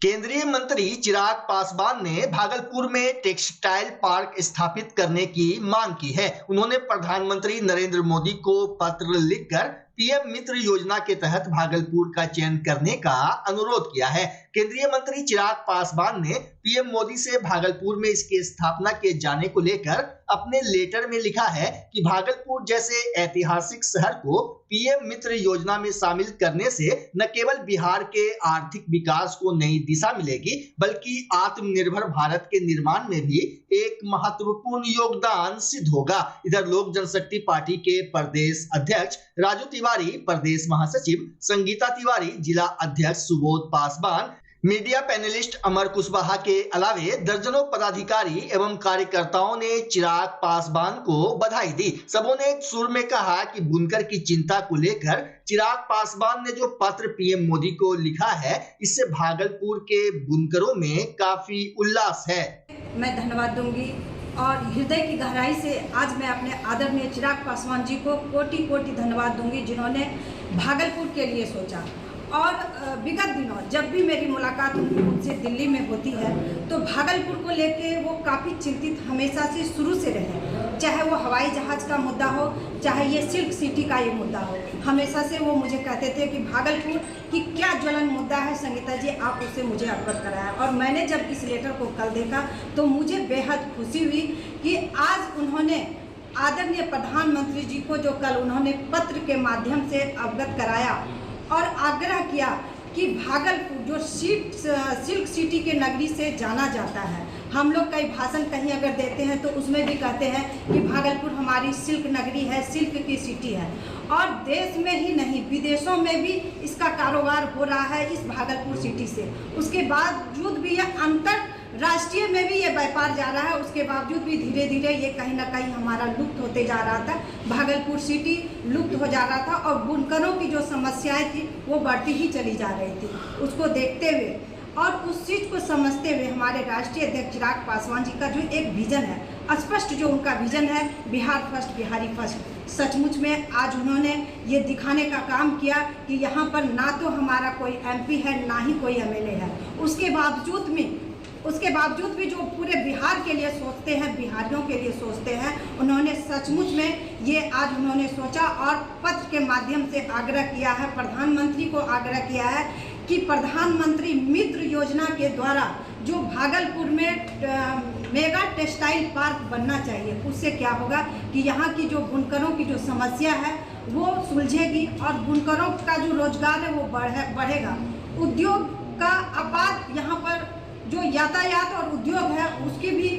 केंद्रीय मंत्री चिराग पासवान ने भागलपुर में टेक्सटाइल पार्क स्थापित करने की मांग की है। उन्होंने प्रधानमंत्री नरेंद्र मोदी को पत्र लिखकर पीएम मित्र योजना के तहत भागलपुर का चयन करने का अनुरोध किया है। केंद्रीय मंत्री चिराग पासवान ने पीएम मोदी से भागलपुर में इसकी स्थापना किए जाने को लेकर अपने लेटर में लिखा है कि भागलपुर जैसे ऐतिहासिक शहर को पीएम मित्र योजना में शामिल करने से न केवल बिहार के आर्थिक विकास को नई दिशा मिलेगी, बल्कि आत्मनिर्भर भारत के निर्माण में भी एक महत्वपूर्ण योगदान सिद्ध होगा। इधर लोक जनशक्ति पार्टी के प्रदेश अध्यक्ष राजू तिवारी, प्रदेश महासचिव संगीता तिवारी, जिला अध्यक्ष सुबोध पासवान, मीडिया पैनलिस्ट अमर कुशवाहा के अलावे दर्जनों पदाधिकारी एवं कार्यकर्ताओं ने चिराग पासवान को बधाई दी। सबों ने एक सुर में कहा कि बुनकर की चिंता को लेकर चिराग पासवान ने जो पत्र पीएम मोदी को लिखा है, इससे भागलपुर के बुनकरों में काफी उल्लास है। मैं धन्यवाद दूंगी और हृदय की गहराई से आज मैं अपने आदरणीय चिराग पासवान जी को कोटि कोटि धन्यवाद दूंगी, जिन्होंने भागलपुर के लिए सोचा। और विगत दिनों जब भी मेरी मुलाकात उनसे दिल्ली में होती है तो भागलपुर को लेके वो काफ़ी चिंतित हमेशा से शुरू से रहे, चाहे वो हवाई जहाज़ का मुद्दा हो, चाहे ये सिल्क सिटी का ये मुद्दा हो। हमेशा से वो मुझे कहते थे कि भागलपुर की क्या ज्वलन मुद्दा है संगीता जी, आप उससे मुझे अवगत कराया। और मैंने जब इस लेटर को कल देखा तो मुझे बेहद खुशी हुई कि आज उन्होंने आदरणीय प्रधानमंत्री जी को जो कल उन्होंने पत्र के माध्यम से अवगत कराया और आग्रह किया कि भागलपुर जो सिल्क सिटी के नगरी से जाना जाता है। हम लोग कई भाषण कहीं अगर देते हैं तो उसमें भी कहते हैं कि भागलपुर हमारी सिल्क नगरी है, सिल्क की सिटी है। और देश में ही नहीं विदेशों में भी इसका कारोबार हो रहा है इस भागलपुर सिटी से। उसके बावजूद भी यह अंतरराष्ट्रीय में भी ये व्यापार जा रहा है, उसके बावजूद भी धीरे धीरे ये कहीं ना कहीं हमारा लुप्त होते जा रहा था। भागलपुर सिटी लुप्त हो जा रहा था और बुनकरों की जो समस्याएं थी वो बढ़ती ही चली जा रही थी। उसको देखते हुए और उस चीज़ को समझते हुए हमारे राष्ट्रीय अध्यक्ष चिराग पासवान जी का जो एक विजन है, स्पष्ट जो उनका विजन है, बिहार फर्स्ट बिहारी फर्स्ट, सचमुच में आज उन्होंने ये दिखाने का काम किया कि यहाँ पर ना तो हमारा कोई एमपी है, ना ही कोई एमएलए है। उसके बावजूद भी जो पूरे बिहार के लिए सोचते हैं, बिहारियों के लिए सोचते हैं, उन्होंने सचमुच में ये आज उन्होंने सोचा और पत्र के माध्यम से आग्रह किया है, प्रधानमंत्री को आग्रह किया है कि प्रधानमंत्री मित्र योजना के द्वारा जो भागलपुर में मेगा टेक्सटाइल पार्क बनना चाहिए, उससे क्या होगा कि यहाँ की जो बुनकरों की जो समस्या है वो सुलझेगी और बुनकरों का जो रोजगार है वो बढ़ेगा। उद्योग का अपार यहाँ पर जो यातायात और उद्योग है उसकी भी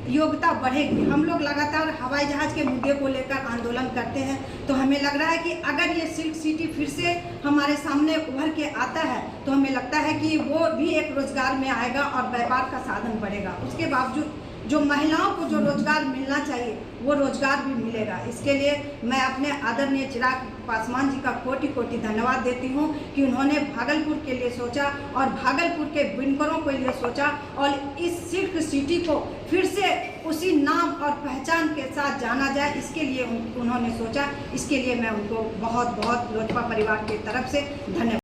योग्यता बढ़ेगी। हम लोग लगातार हवाई जहाज़ के मुद्दे को लेकर आंदोलन करते हैं, तो हमें लग रहा है कि अगर ये सिल्क सिटी फिर से हमारे सामने उभर के आता है तो हमें लगता है कि वो भी एक रोजगार में आएगा और व्यापार का साधन बढ़ेगा। उसके बावजूद जो महिलाओं को जो रोजगार मिलना चाहिए वो रोजगार भी मिलेगा। इसके लिए मैं अपने आदरणीय चिराग पासवान जी का कोटि कोटि धन्यवाद देती हूँ कि उन्होंने भागलपुर के लिए सोचा और भागलपुर के बुनकरों के लिए सोचा और इस सिल्क सिटी को फिर से उसी नाम और पहचान के साथ जाना जाए, इसके लिए उन्होंने सोचा। इसके लिए मैं उनको बहुत बहुत लोजपा परिवार की तरफ से धन्यवाद।